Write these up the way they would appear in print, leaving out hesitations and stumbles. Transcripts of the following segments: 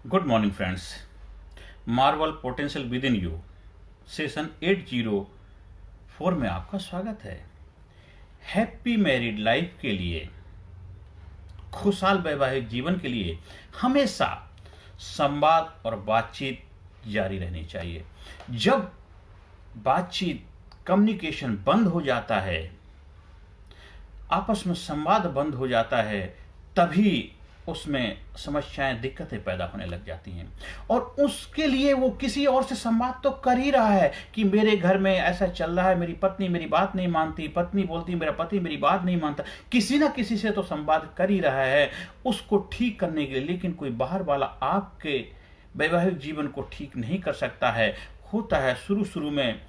Good morning friends. Marvel potential with in you session 804 में आपका स्वागत है। हैप्पी मैरिड लाइफ के लिए, खुशहाल वैवाहिक जीवन के लिए हमेशा संवाद और बातचीत जारी रहनी चाहिए। जब बातचीत, कम्युनिकेशन बंद हो जाता है, आपस में संवाद बंद हो जाता है, तभी उसमें समस्याएं, दिक्कतें पैदा होने लग जाती हैं। और उसके लिए वो किसी और से संवाद तो कर ही रहा है कि मेरे घर में ऐसा चल रहा है, मेरी पत्नी मेरी बात नहीं मानती, पत्नी बोलती मेरा पति मेरी बात नहीं मानता, किसी ना किसी से तो संवाद कर ही रहा है उसको ठीक करने के लिए। लेकिन कोई बाहर वाला आपके वैवाहिक जीवन को ठीक नहीं कर सकता है। होता है शुरू शुरू में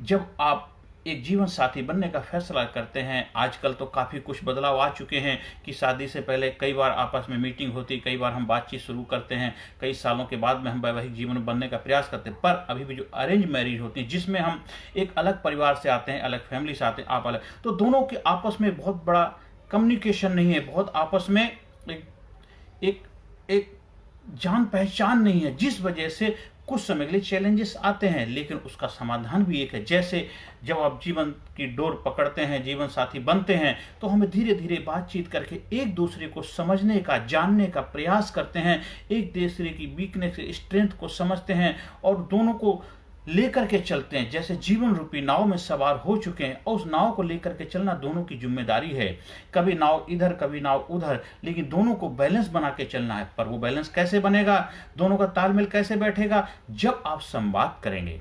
जब आप एक जीवन साथी बनने का फैसला करते हैं। आजकल तो काफ़ी कुछ बदलाव आ चुके हैं कि शादी से पहले कई बार आपस में मीटिंग होती, कई बार हम बातचीत शुरू करते हैं, कई सालों के बाद में हम वैवाहिक जीवन बनने का प्रयास करते हैं। पर अभी भी जो अरेंज मैरिज होती है, जिसमें हम एक अलग परिवार से आते हैं, अलग फैमिली से आते हैं, आप अलग, तो दोनों के आपस में बहुत बड़ा कम्युनिकेशन नहीं है, बहुत आपस में एक एक जान पहचान नहीं है, जिस वजह से कुछ समय के लिए चैलेंजेस आते हैं। लेकिन उसका समाधान भी एक है। जैसे जब आप जीवन की डोर पकड़ते हैं, जीवन साथी बनते हैं, तो हमें धीरे धीरे बातचीत करके एक दूसरे को समझने का, जानने का प्रयास करते हैं, एक दूसरे की वीकनेस, स्ट्रेंथ को समझते हैं और दोनों को लेकर के चलते हैं। जैसे जीवन रूपी नाव में सवार हो चुके हैं और उस नाव को लेकर के चलना दोनों की जिम्मेदारी है। कभी नाव इधर, कभी नाव उधर, लेकिन दोनों को बैलेंस बना के चलना है। पर वो बैलेंस कैसे बनेगा, दोनों का तालमेल कैसे बैठेगा? जब आप संवाद करेंगे।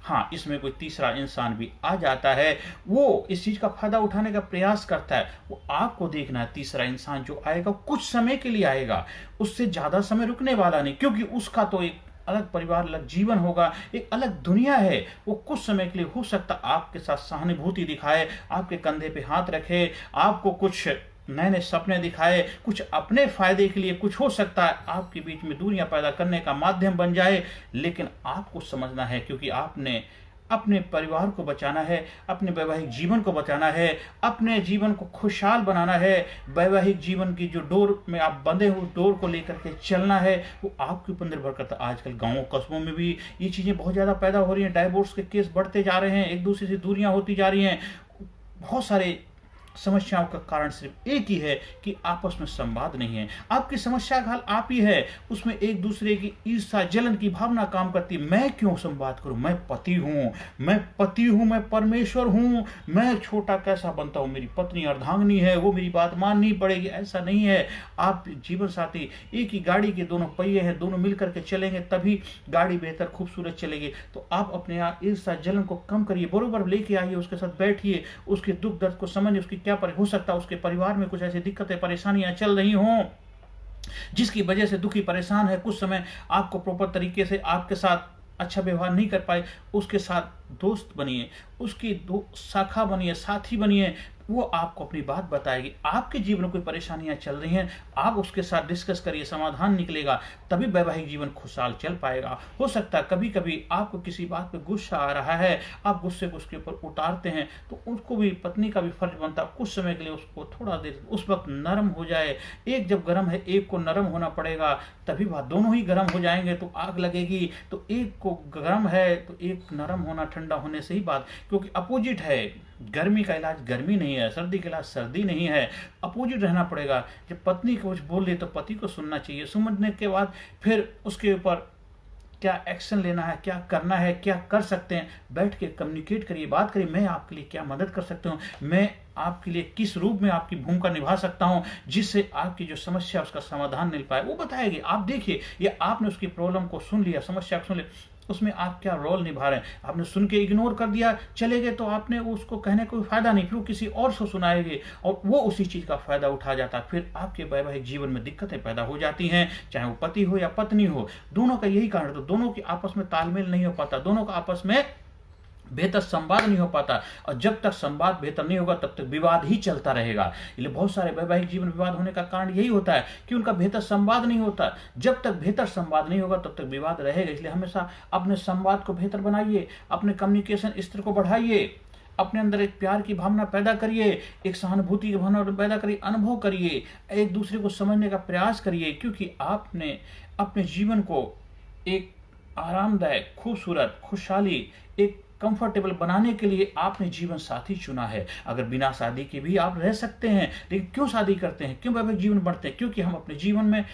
हाँ, इसमें कोई तीसरा इंसान भी आ जाता है, वो इस चीज का फायदा उठाने का प्रयास करता है। वो आपको देखना है, तीसरा इंसान जो आएगा कुछ समय के लिए आएगा, उससे ज्यादा समय रुकने वाला नहीं, क्योंकि उसका तो एक अलग परिवार, अलग जीवन होगा, एक अलग दुनिया है। वो कुछ समय के लिए हो सकता आपके साथ सहानुभूति दिखाए, आपके कंधे पे हाथ रखे, आपको कुछ नए नए सपने दिखाए, कुछ अपने फायदे के लिए, कुछ हो सकता है आपके बीच में दूरियां पैदा करने का माध्यम बन जाए। लेकिन आपको समझना है, क्योंकि आपने अपने परिवार को बचाना है, अपने वैवाहिक जीवन को बचाना है, अपने जीवन को खुशहाल बनाना है। वैवाहिक जीवन की जो डोर में आप बंधे हुए, डोर को लेकर के चलना है, वो आपके ऊपर निर्भर करता है। आजकल गांवों कस्बों में भी ये चीजें बहुत ज्यादा पैदा हो रही हैं। डाइवोर्स के केस बढ़ते जा रहे हैं, एक दूसरे से दूरियां होती जा रही हैं। बहुत सारे समस्याओं का कारण सिर्फ एक ही है कि आपस में संवाद नहीं है। आपकी समस्या का हल आप ही है। उसमें एक दूसरे की ईर्ष्या, जलन की भावना काम करती है। मैं क्यों संवाद करूं? मैं पति हूं, मैं परमेश्वर हूं, मैं छोटा कैसा बनता हूं, मेरी पत्नी अर्धांगिनी है, वो मेरी बात माननी पड़ेगी। ऐसा नहीं है। आप जीवन साथी एक ही गाड़ी के दोनों पहिए हैं, दोनों मिलकर के चलेंगे तभी गाड़ी बेहतर खूबसूरत चलेगी। तो आप अपने यहाँ ईर्ष्या, जलन को कम करिए, बरोबर लेके आइए, उसके साथ बैठिए, उसके दुख दर्द को समझिए, उसकी क्या हो सकता है उसके परिवार में कुछ ऐसी दिक्कतें, परेशानियां चल रही हों जिसकी वजह से दुखी, परेशान है, कुछ समय आपको प्रॉपर तरीके से आपके साथ अच्छा व्यवहार नहीं कर पाए। उसके साथ दोस्त बनिए, उसकी शाखा बनिए, साथी बनिए। वो आपको अपनी बात बताएगी। आपके जीवन में कोई परेशानियां चल रही हैं, आप उसके साथ डिस्कस करिए, समाधान निकलेगा, तभी वैवाहिक जीवन खुशहाल चल पाएगा। हो सकता है कभी कभी आपको किसी बात पे गुस्सा आ रहा है, आप गुस्से को उसके ऊपर उतारते हैं, तो उसको भी, पत्नी का भी फर्ज बनता है कुछ समय के लिए उसको थोड़ा देर उस वक्त नरम हो जाए। एक जब गर्म है, एक को नरम होना पड़ेगा, तभी बात, दोनों ही गर्म हो जाएंगे तो आग लगेगी। तो एक को गर्म है तो एक नरम होना, ठंडा होने से ही बात, क्योंकि अपोजिट है। गर्मी का इलाज गर्मी नहीं है, सर्दी का इलाज सर्दी नहीं है, अपोजिट रहना पड़ेगा। जब पत्नी कुछ बोल रही तो पति को सुनना चाहिए। सुनने के बाद फिर उसके ऊपर क्या एक्शन लेना है, क्या करना है, क्या कर सकते हैं, बैठ के कम्युनिकेट करिए, बात करिए। मैं आपके लिए क्या मदद कर सकता हूँ, मैं आपके लिए किस रूप में आपकी भूमिका निभा सकता हूं, जिससे आपकी जो समस्या उसका समाधान मिल पाए, वो बताएगी। आप देखिए, ये आपने उसकी प्रॉब्लम को सुन लिया, समस्या को सुन लिया, उसमें आप क्या रोल निभा रहे हैं। आपने सुन के इग्नोर कर दिया, चले गए, तो आपने उसको कहने कोई फायदा नहीं, फिर वो किसी और से सुनाएंगे और वो उसी चीज का फायदा उठा जाता है। फिर आपके वैवाहिक जीवन में दिक्कतें पैदा हो जाती हैं, चाहे वो पति हो या पत्नी हो। दोनों का यही कारण, तो दोनों की आपस में तालमेल नहीं हो पाता, दोनों का आपस में बेहतर संवाद नहीं हो पाता। और जब तक संवाद बेहतर नहीं होगा तब तक विवाद ही चलता रहेगा। इसलिए बहुत सारे वैवाहिक जीवन विवाद होने का कारण यही होता है कि उनका बेहतर संवाद नहीं होता। जब तक बेहतर संवाद नहीं होगा तब तक विवाद रहेगा। इसलिए हमेशा अपने संवाद को बेहतर बनाइए, अपने कम्युनिकेशन स्तर को बढ़ाइए, अपने अंदर एक प्यार की भावना पैदा करिए, एक सहानुभूति की भावना पैदा करिए, अनुभव करिए, एक दूसरे को समझने का प्रयास करिए। क्योंकि आपने अपने जीवन को एक आरामदायक, खूबसूरत, खुशहाली, एक कंफर्टेबल बनाने के लिए आपने जीवन साथी चुना है। अगर बिना शादी के भी आप रह सकते हैं, लेकिन क्यों शादी करते हैं, क्यों वैवाहिक जीवन बढ़ते हैं? क्योंकि हम अपने जीवन में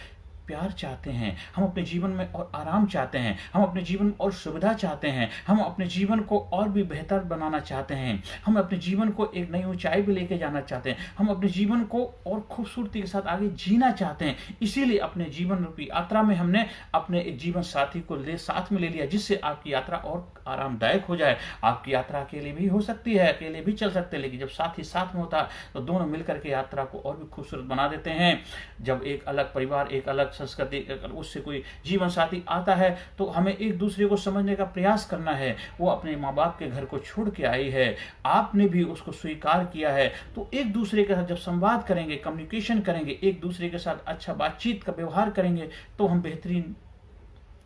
प्यार चाहते हैं, हम अपने जीवन में और आराम चाहते हैं, हम अपने जीवन में और सुविधा चाहते हैं, हम अपने जीवन को और भी बेहतर बनाना चाहते हैं, हम अपने जीवन को एक नई ऊंचाई पे लेके जाना चाहते हैं, हम अपने जीवन को और खूबसूरती के साथ आगे जीना चाहते हैं। इसीलिए अपने जीवन रूपी यात्रा में हमने अपने एक जीवन साथी को साथ में ले लिया, जिससे आपकी यात्रा और आरामदायक हो जाए। आपकी यात्रा अकेले भी हो सकती है, अकेले भी चल सकते हैं, लेकिन जब साथी साथ में होता है तो दोनों मिलकर के यात्रा को और भी खूबसूरत बना देते हैं। जब एक अलग परिवार, एक अलग संस्कृति, अगर उससे कोई जीवन साथी आता है तो हमें एक दूसरे को समझने का प्रयास करना है। वो अपने माँ बाप के घर को छोड़ के आई है, आपने भी उसको स्वीकार किया है, तो एक दूसरे के साथ जब संवाद करेंगे, कम्युनिकेशन करेंगे, एक दूसरे के साथ अच्छा बातचीत का व्यवहार करेंगे, तो हम बेहतरीन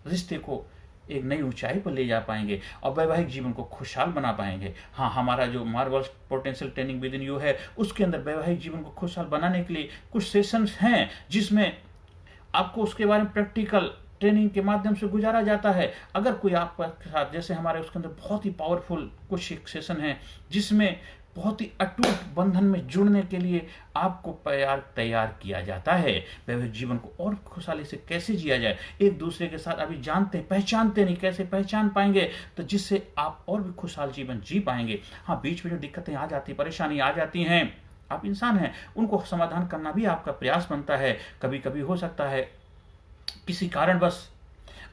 रिश्ते को एक नई ऊंचाई पर ले जा पाएंगे और वैवाहिक जीवन को खुशहाल बना पाएंगे। हाँ, हमारा जो Marvels potential training with in you है, उसके अंदर वैवाहिक जीवन को खुशहाल बनाने के लिए कुछ सेशंस हैं, जिसमें आपको उसके बारे में प्रैक्टिकल ट्रेनिंग के माध्यम से गुजारा जाता है। अगर कोई आपके साथ, जैसे हमारे उसके अंदर बहुत ही पावरफुल कुछ एक सेशन है, जिसमें बहुत ही अटूट बंधन में जुड़ने के लिए आपको तैयार किया जाता है। वैवाहिक जीवन को और खुशहाली से कैसे जिया जाए, एक दूसरे के साथ अभी जानते पहचानते नहीं, कैसे पहचान पाएंगे, तो जिससे आप और भी खुशहाल जीवन जी पाएंगे। हाँ, बीच में जो दिक्कतें आ जाती, परेशानी आ जाती हैं, आप इंसान हैं, उनको समाधान करना भी आपका प्रयास बनता है। कभी कभी हो सकता है किसी कारणवश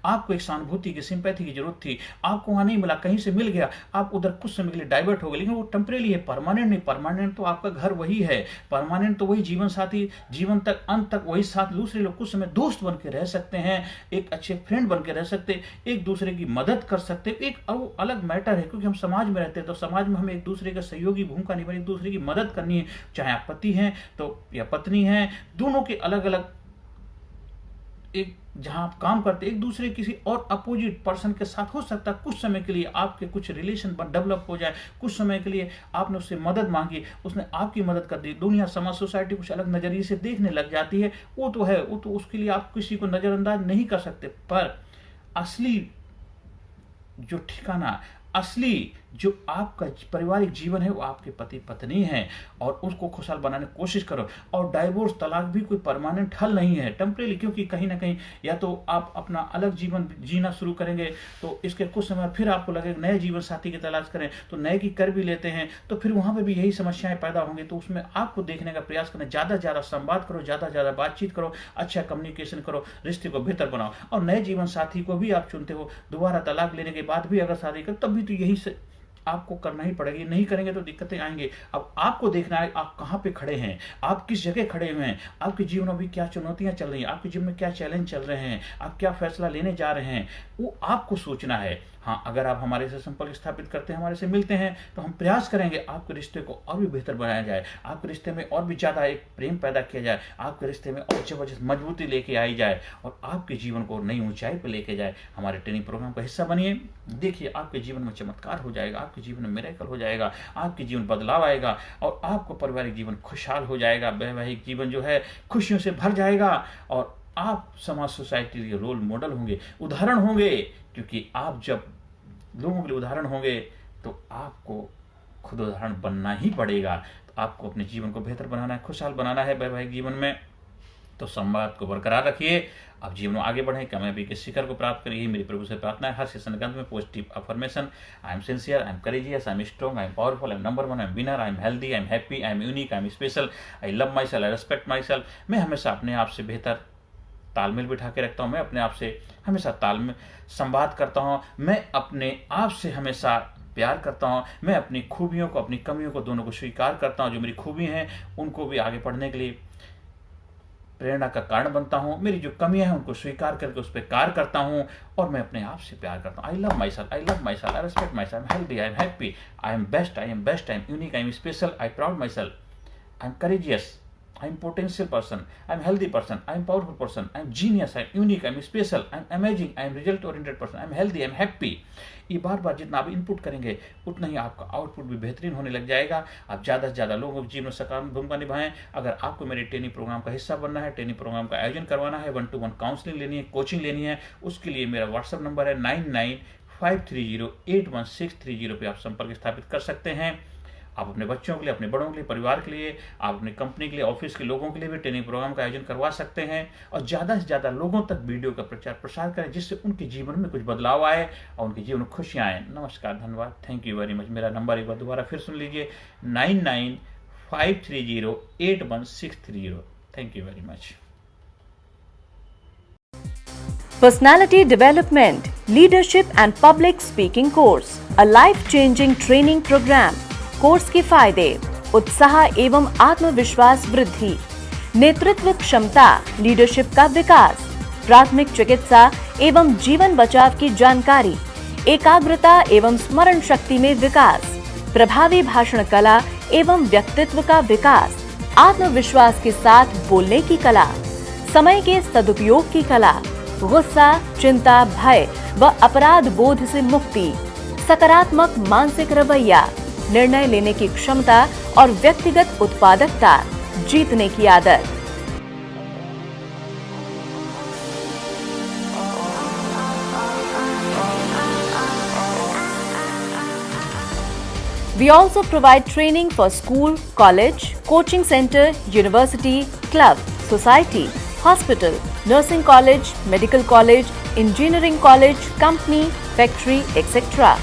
आपको एक सहानुभूति की, सिंपैथी की जरूरत थी, आपको वहां नहीं मिला, कहीं से मिल गया, आप उधर कुछ समय के लिए डाइवर्ट हो गए, लेकिन वो टेम्परेरी है, परमानेंट नहीं। परमानेंट तो आपका घर वही है, परमानेंट तो वही जीवन साथी, जीवन तक, अंत तक वही साथ। दूसरे लोग कुछ समय दोस्त बन के रह सकते हैं, एक अच्छे फ्रेंड बन के रह सकते, एक दूसरे की मदद कर सकते, एक अलग मैटर है, क्योंकि हम समाज में रहते हैं, तो समाज में हमें एक दूसरे का सहयोगी भूमिका निभानी, एक दूसरे की मदद करनी है। चाहे आप पति हैं तो या पत्नी हैं, दोनों के अलग अलग, एक जहां आप काम करते, एक दूसरे किसी और अपोजिट पर्सन के साथ हो सकता है कुछ समय के लिए आपके कुछ रिलेशन डेवलप हो जाए, कुछ समय के लिए आपने उससे मदद मांगी, उसने आपकी मदद कर दी, दुनिया, समाज, सोसाइटी कुछ अलग नजरिए से देखने लग जाती है। वो तो है, वो तो उसके लिए आप किसी को नजरअंदाज नहीं कर सकते, पर असली जो ठिकाना, असली जो आपका पारिवारिक जीवन है, वो आपके पति पत्नी है, और उसको खुशहाल बनाने की कोशिश करो। और डाइवोर्स, तलाक भी कोई परमानेंट हल नहीं है, टेम्परेरी, क्योंकि कहीं ना कहीं या तो आप अपना अलग जीवन जीना शुरू करेंगे, तो इसके कुछ समय फिर आपको लगेगा नए जीवन साथी की तलाश करें, तो नए की कर भी लेते हैं, तो फिर वहां पर भी यही समस्याएं पैदा होंगी। तो उसमें आपको देखने का प्रयास करना, ज्यादा से ज्यादा संवाद करो, ज्यादा से ज्यादा बातचीत करो, अच्छा कम्युनिकेशन करो, रिश्ते को बेहतर बनाओ। और नए जीवन साथी को भी आप चुनते हो, दोबारा तलाक लेने के बाद भी अगर शादी कर, तब भी तो यही से आपको करना ही पड़ेगी, नहीं करेंगे तो दिक्कतें आएंगी। अब आपको देखना है आप कहां पे खड़े हैं, आप किस जगह खड़े हुए हैं, आपके जीवन में भी क्या चुनौतियां चल रही हैं, आपके जीवन में क्या चैलेंज चल रहे हैं, आप क्या फैसला लेने जा रहे हैं, वो आपको सोचना है। हाँ, अगर आप हमारे से संपर्क स्थापित करते हैं, हमारे से मिलते हैं, तो हम प्रयास करेंगे आपके रिश्ते को और भी बेहतर बनाया जाए, आपके रिश्ते में और भी ज्यादा एक प्रेम पैदा किया जाए, आपके रिश्ते में और जबरदस्त मजबूती लेके आई जाए, और आपके जीवन को नई ऊंचाई पर लेके जाए। हमारे ट्रेनिंग प्रोग्राम का हिस्सा बनिए, देखिए आपके जीवन में चमत्कार हो जाएगा, आपके जीवन में मिरेकल हो जाएगा, आपके जीवन बदलाव आएगा, और आपको पारिवारिक जीवन खुशहाल हो जाएगा, वैवाहिक जीवन जो है खुशियों से भर जाएगा, और आप समाज, सोसाइटी के रोल मॉडल होंगे, उदाहरण होंगे। क्योंकि आप जब लोगों के लिए उदाहरण होंगे, तो आपको खुद उदाहरण बनना ही पड़ेगा। तो आपको अपने जीवन को बेहतर बनाना है, खुशहाल बनाना है वैवाहिक जीवन में, तो संवाद को बरकरार रखिए, आप जीवन में आगे बढ़ें, कामयाबी के शिखर को प्राप्त करिए। मेरी प्रभु से प्रार्थना है, हर सेशन के अंत में positive affirmation, I am sincere, I am courageous, I am strong, I am powerful, I am number one, I am winner, I am healthy, I am happy, I am unique, I am special, I love my self, I respect my self. मैं हमेशा अपने आप से बेहतर तालमेल बिठा के रखता हूँ, मैं अपने आप से हमेशा तालमेल संवाद करता हूँ, मैं अपने आप से हमेशा प्यार करता हूँ, मैं अपनी खूबियों को, अपनी कमियों को, दोनों को स्वीकार करता हूँ। जो मेरी खूबी हैं उनको भी आगे बढ़ने के लिए प्रेरणा का कारण बनता हूँ, मेरी जो कमियां हैं उनको स्वीकार करके उस पर कार्य करता हूँ, और मैं अपने आप से प्यार करता हूँ। I love my self, I love my self, I respect my self, I am healthy, I am happy, I am best, I am best, I am unique, I am special, I proud my self, I am courageous, I am potential person, I am healthy person, I am powerful person, I am genius, I am unique, I am special, I am amazing, I am result oriented person, I am healthy, I am happy. ये बार बार जितना आप input करेंगे उतना ही आपका output भी बेहतरीन होने लग जाएगा। आप ज़्यादा से ज़्यादा लोगों के जीवन में सकारात्मक भूमिका निभाएं। अगर आपको मेरे ट्रेनिंग प्रोग्राम का हिस्सा बनना है, ट्रेनिंग प्रोग्राम का आयोजन करवाना है, 1-to-1 काउंसलिंग लेनी है, कोचिंग लेनी है, उसके लिए मेरा व्हाट्सअप नंबर है 9953081630 पे आप संपर्क स्थापित कर सकते हैं। आप अपने बच्चों के लिए, अपने बड़ों के लिए, परिवार के लिए, आप अपनी कंपनी के लिए, ऑफिस के लोगों के लिए भी ट्रेनिंग प्रोग्राम का आयोजन करवा सकते हैं और ज़्यादा से ज़्यादा लोगों तक वीडियो का प्रचार प्रसार करें जिससे उनके जीवन में कुछ बदलाव आए और उनके जीवन में खुशियाँ आए। नमस्कार, धन्यवाद, थैंक यू वेरी मच। मेरा नंबर एक बार दोबारा फिर सुन लीजिए 9953081630। Thank you very much. Personality Development, Leadership and Public Speaking Course, a life-changing training program. Course के फायदे: उत्साह एवं आत्मविश्वास वृद्धि, नेतृत्व क्षमता, लीडरशिप का विकास, प्राथमिक चिकित्सा एवं जीवन बचाव की जानकारी, एकाग्रता एवं स्मरण शक्ति में विकास, प्रभावी भाषण कला एवं व्यक्तित्व का विकास, आत्मविश्वास के साथ बोलने की कला, समय के सदुपयोग की कला, गुस्सा, चिंता, भय व अपराध बोध से मुक्ति, सकारात्मक मानसिक रवैया, निर्णय लेने की क्षमता और व्यक्तिगत उत्पादकता, जीतने की आदत। We also provide training for school, college, coaching center, university, club, society, hospital, nursing college, medical college, engineering college, company, factory, etc.